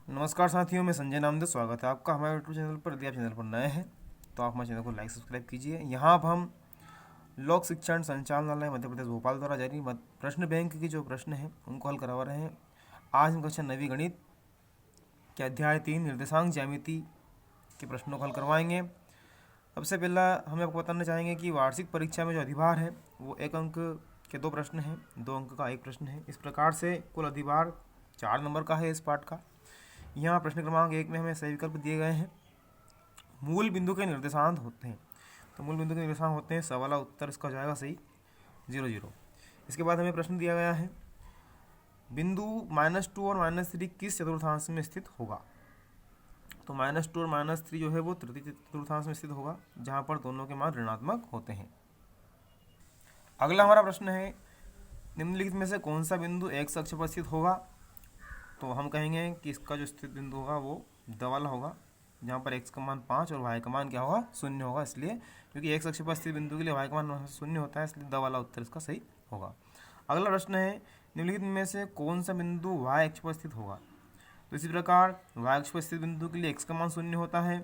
नमस्कार साथियों, मैं संजय नामदेव। स्वागत है आपका हमारे यूट्यूब चैनल पर। यदि आप चैनल पर नए हैं तो आप हमारे चैनल को लाइक सब्सक्राइब कीजिए। यहाँ अब हम लोक शिक्षण संचालनालय मध्य प्रदेश भोपाल द्वारा जारी प्रश्न बैंक की जो प्रश्न हैं उनको हल करवा रहे हैं। आज हम कक्षा 9वीं गणित के अध्याय 3 निर्देशांक ज्यामिति के प्रश्नों को हल करवाएंगे। सबसे पहला हम आपको बताना चाहेंगे कि वार्षिक परीक्षा में जो अधिभार है वो 1 अंक के 2 प्रश्न हैं, 2 अंक का 1 प्रश्न है। इस प्रकार से कुल अधिभार 4 नंबर का है इस पाठ का। यहाँ प्रश्न क्रमांक 1 में हमें सही विकल्प दिए गए हैं। मूल बिंदु के निर्देशांक होते हैं, तो मूल बिंदु के निर्देशांक होते हैं, सवाल उत्तर इसका हो जाएगा सही 0 0। इसके बाद हमें प्रश्न दिया गया है बिंदु -2 और -3 किस चतुर्थांश में स्थित होगा। तो -2 और -3 जो है वो तृतीय चतुर्थांश में स्थित होगा, जहाँ पर दोनों के मान ऋणात्मक होते हैं। अगला हमारा प्रश्न है निम्नलिखित में से कौन सा बिंदु एक्स अक्ष पर स्थित होगा। तो हम कहेंगे कि इसका जो स्थित बिंदु होगा वो द वाला होगा, जहाँ पर x का मान 5 और y का मान क्या होगा 0 होगा। इसलिए क्योंकि x अक्ष पर स्थित बिंदु के लिए y का मान 0 होता है, इसलिए द वाला उत्तर इसका सही होगा। अगला प्रश्न है निम्नलिखित में से कौन सा बिंदु y अक्ष पर स्थित होगा। तो इसी प्रकार y अक्ष पर स्थित बिंदु के लिए x का मान 0 होता है,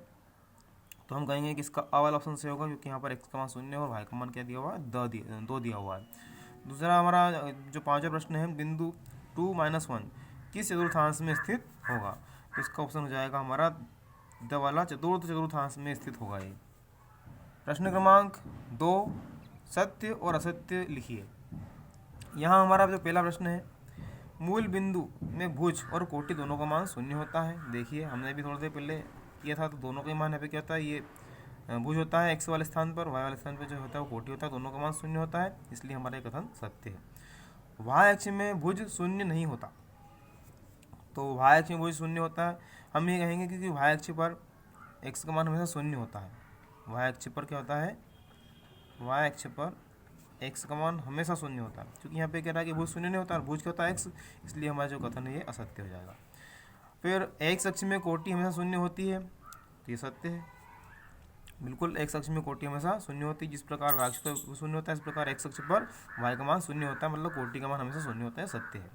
तो हम कहेंगे कि इसका अ वाला ऑप्शन सही होगा, क्योंकि यहाँ पर x का मान 0 है और y का मान क्या दिया हुआ है 2 दिया हुआ है। दूसरा हमारा जो 5वां प्रश्न है बिंदु 2 - 1 किस चतुर्थांश में स्थित होगा। तो इसका ऑप्शन हो जाएगा हमारा द वाला चतुर्थांश में स्थित होगा ये। प्रश्न क्रमांक 2 सत्य और असत्य लिखिए। यहाँ हमारा जो पहला प्रश्न है मूल बिंदु में भुज और कोटि दोनों का मान 0 होता है। देखिए हमने भी थोड़ी देर पहले किया था, तो दोनों का मान यहाँ पे क्या होता है, ये भुज होता है x वाले स्थान पर, y वाले स्थान पर जो होता है वो कोटि होता है, दोनों का मान 0 होता है, इसलिए हमारा कथन सत्य है। y अक्ष में भुज 0 नहीं होता, तो y अक्ष में भुज 0 होता है। हम ये कहेंगे क्योंकि y अक्ष पर x का मान हमेशा 0 होता है। y अक्ष पर क्या होता है, y अक्ष पर x का मान हमेशा 0 होता है, क्योंकि यहाँ पे कह रहा है कि भुज 0 नहीं होता और भुज क्या होता है x, इसलिए हमारा जो कथन है ये असत्य हो जाएगा। फिर x अक्ष में कोटि हमेशा 0 होती है, तो ये सत्य है। बिल्कुल x अक्ष में कोटि हमेशा 0 होती है, जिस प्रकार y अक्ष पर 0 होता है इस प्रकार x अक्ष पर y का मान 0 होता है, मतलब कोटि का मान हमेशा 0 होता है, सत्य है।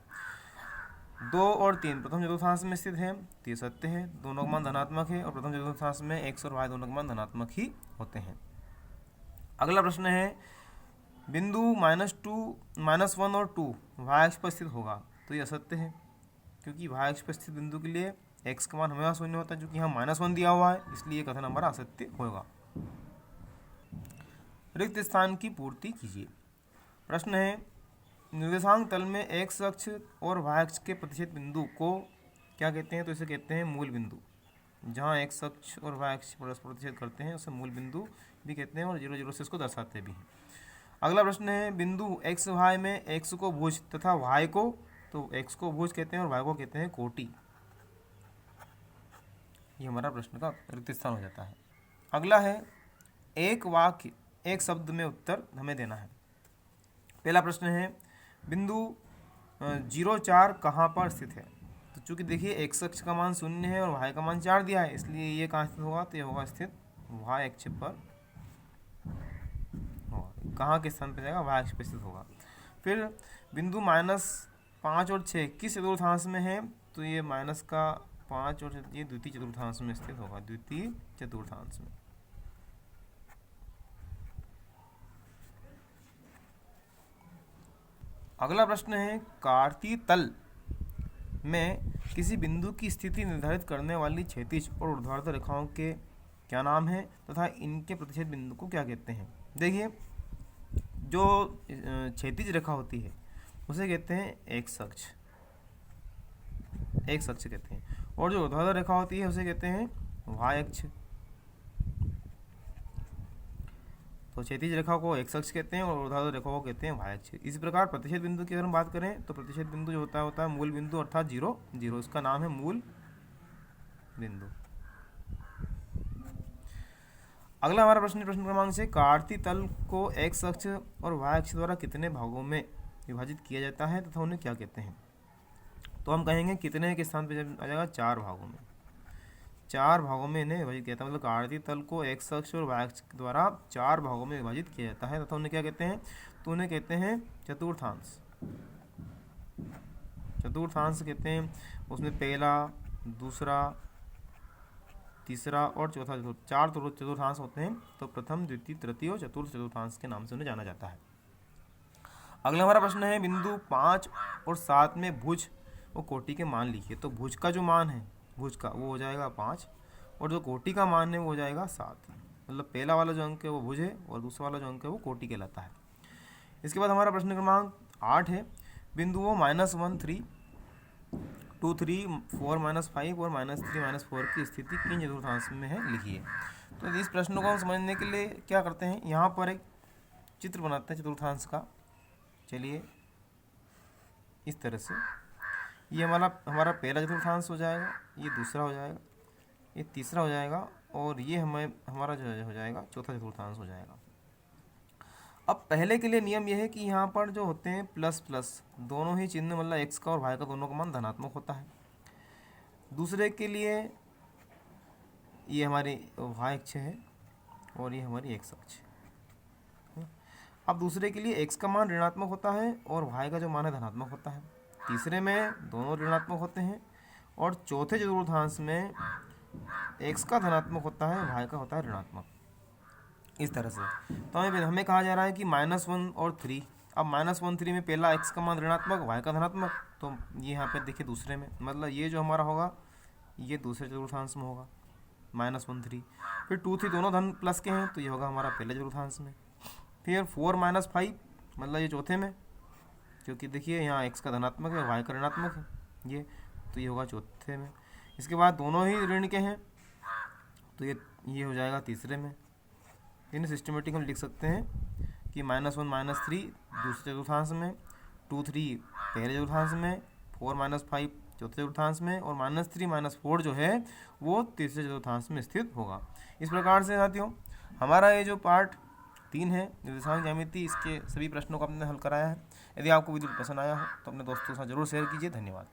2 और 3 प्रथम चतुर्थांश में स्थित है, तो ये सत्य है, दोनों का मान धनात्मक है और प्रथम चतुर्थांश में x और y दोनों का मान धनात्मक ही होते हैं। अगला प्रश्न है बिंदु -1 और 2 y अक्ष पर स्थित होगा। तो ये असत्य है, क्योंकि y अक्ष पर स्थित बिंदु के लिए x का मान हमेशा 0 होता है, जो कि यहाँ -1 दिया हुआ है, इसलिए कथन हमारा असत्य होगा। रिक्त स्थान की पूर्ति कीजिए। प्रश्न है निर्देशांक तल में x अक्ष और y अक्ष के प्रतिच्छेद बिंदु को क्या कहते हैं। तो इसे कहते हैं मूल बिंदु। जहाँ x अक्ष और y अक्ष परस्पर प्रतिच्छेद करते हैं उसे मूल बिंदु भी कहते हैं और 0 0 से इसको दर्शाते भी हैं। अगला प्रश्न है बिंदु x y में x को भुज तथा y को, तो x को भुज कहते हैं और y को कहते हैं कोटि। ये हमारा प्रश्न का रिक्त स्थान हो जाता है। अगला है एक वाक्य एक शब्द में उत्तर हमें देना है। पहला प्रश्न है बिंदु 0 4 कहाँ पर स्थित है। तो चूंकि देखिए x अक्ष का मान 0 है और y का मान 4 दिया है, इसलिए ये कहाँ स्थित होगा, तो ये होगा स्थित y अक्ष पर होगा। कहाँ के स्थान पर जाएगा, y अक्ष पर स्थित होगा। फिर बिंदु -5 और 6 किस चतुर्थांश में है। तो ये -5 और ये द्वितीय चतुर्थांश में स्थित होगा, द्वितीय चतुर्थांश में। अगला प्रश्न है कार्तीय तल में किसी बिंदु की स्थिति निर्धारित करने वाली क्षैतिज और ऊर्ध्वाधर रेखाओं के क्या नाम है तथा इनके प्रतिच्छेद बिंदु को क्या कहते हैं। देखिए जो क्षैतिज रेखा होती है उसे कहते हैं x अक्ष, x अक्ष कहते हैं, और जो ऊर्ध्वाधर रेखा होती है उसे कहते हैं y अक्ष। तो क्षैतिज रेखा को x अक्ष कहते हैं और ऊर्ध्वाधर रेखा को कहते हैं y अक्ष। इसी प्रकार प्रतिच्छेद बिंदु की अगर हम बात करें तो प्रतिच्छेद बिंदु जो होता है मूल बिंदु अर्थात 0 0, इसका नाम है मूल बिंदु। अगला हमारा प्रश्न क्रमांक 6 कार्तीय तल को x अक्ष और y अक्ष द्वारा कितने भागों में विभाजित किया जाता है तथा उन्हें क्या कहते हैं। तो हम कहेंगे कितने के स्थान पर आ जाएगा, 4 भागों में। 4 भागों में इन्हें विभाजित किया जाता है, मतलब कार्तीय तल को x अक्ष और y अक्ष द्वारा 4 भागों में विभाजित किया जाता है तथा उन्हें क्या कहते हैं। तो उन्हें कहते हैं चतुर्थांश। चतुर्थांश कहते हैं। उसमें पहला दूसरा, तीसरा और चौथा चतुर्थ, चार चतुर्थांश होते हैं। तो प्रथम, द्वितीय, तृतीय और चतुर्थ चतुर्थांश के नाम से उन्हें जाना जाता है। अगला हमारा प्रश्न है, बिंदु 5 और 7 में भुज और कोटि के मान लिखिए। तो भुज का जो मान है, भुज का, वो हो जाएगा 5 और जो कोटि का मान है वो हो जाएगा 7। मतलब पहला वाला जो अंक है वो भुज है और दूसरा वाला जो अंक है वो कोटि कहलाता है। इसके बाद हमारा प्रश्न क्रमांक 8 है, बिंदुओं -1, 3, 2, 3, 4, -5 और -3, -4 की स्थिति किन चतुर्थांश में है लिखिए। तो इस प्रश्न को हम समझने के लिए क्या करते हैं, यहाँ पर एक चित्र बनाते हैं चतुर्थांश का। चलिए, इस तरह से ये हमारा पहला चतुर्थांश हो जाएगा, ये दूसरा हो जाएगा, ये तीसरा हो जाएगा और ये हमारा जो हो जाएगा चौथा चतुर्थांश हो जाएगा। अब पहले के लिए नियम यह है कि यहाँ पर जो होते हैं प्लस प्लस दोनों ही चिन्ह, मतलब एक्स का और वाई का दोनों का मान धनात्मक होता है। दूसरे के लिए ये हमारी वाई अक्ष है और ये हमारी एक्स अक्ष है। अब दूसरे के लिए एक्स का मान ऋणात्मक होता है और वाई का जो मान है धनात्मक होता है। तीसरे में दोनों ऋणात्मक होते हैं और चौथे चतुर्थांश में एक्स का धनात्मक होता है, वाई का होता है ऋणात्मक। इस तरह से तो हमें कहा जा रहा है कि -1 और 3। अब -1, 3 में पहला एक्स का मान ऋणात्मक, वाई का धनात्मक, तो ये यहाँ पे देखिए दूसरे में, मतलब ये जो हमारा होगा ये दूसरे चतुर्थांश में होगा -1, 3। फिर 2, 3 दोनों धन प्लस के हैं तो ये होगा हमारा पहले चतुर्थांश में। फिर 4, -5 मतलब ये चौथे में, क्योंकि देखिए यहाँ एक्स का धनात्मक है, वाई का ऋणात्मक है ये, तो ये होगा चौथे में। इसके बाद दोनों ही ऋण के हैं तो ये हो जाएगा तीसरे में। इन्हें सिस्टमेटिक हम लिख सकते हैं कि -1, -3 दूसरे चतुर्थांश में, 2, 3 पहले चतुर्थांश में, 4, -5 चौथे चतुर्थांश में और -3, -4 जो है वो तीसरे चतुर्थांश में स्थित होगा। इस प्रकार से साथियों हमारा ये जो पार्ट 3 है निर्देशांक ज्यामिति, इसके सभी प्रश्नों को हमने हल कराया है। यदि आपको वीडियो पसंद आया हो तो अपने दोस्तों के साथ जरूर शेयर कीजिए। धन्यवाद।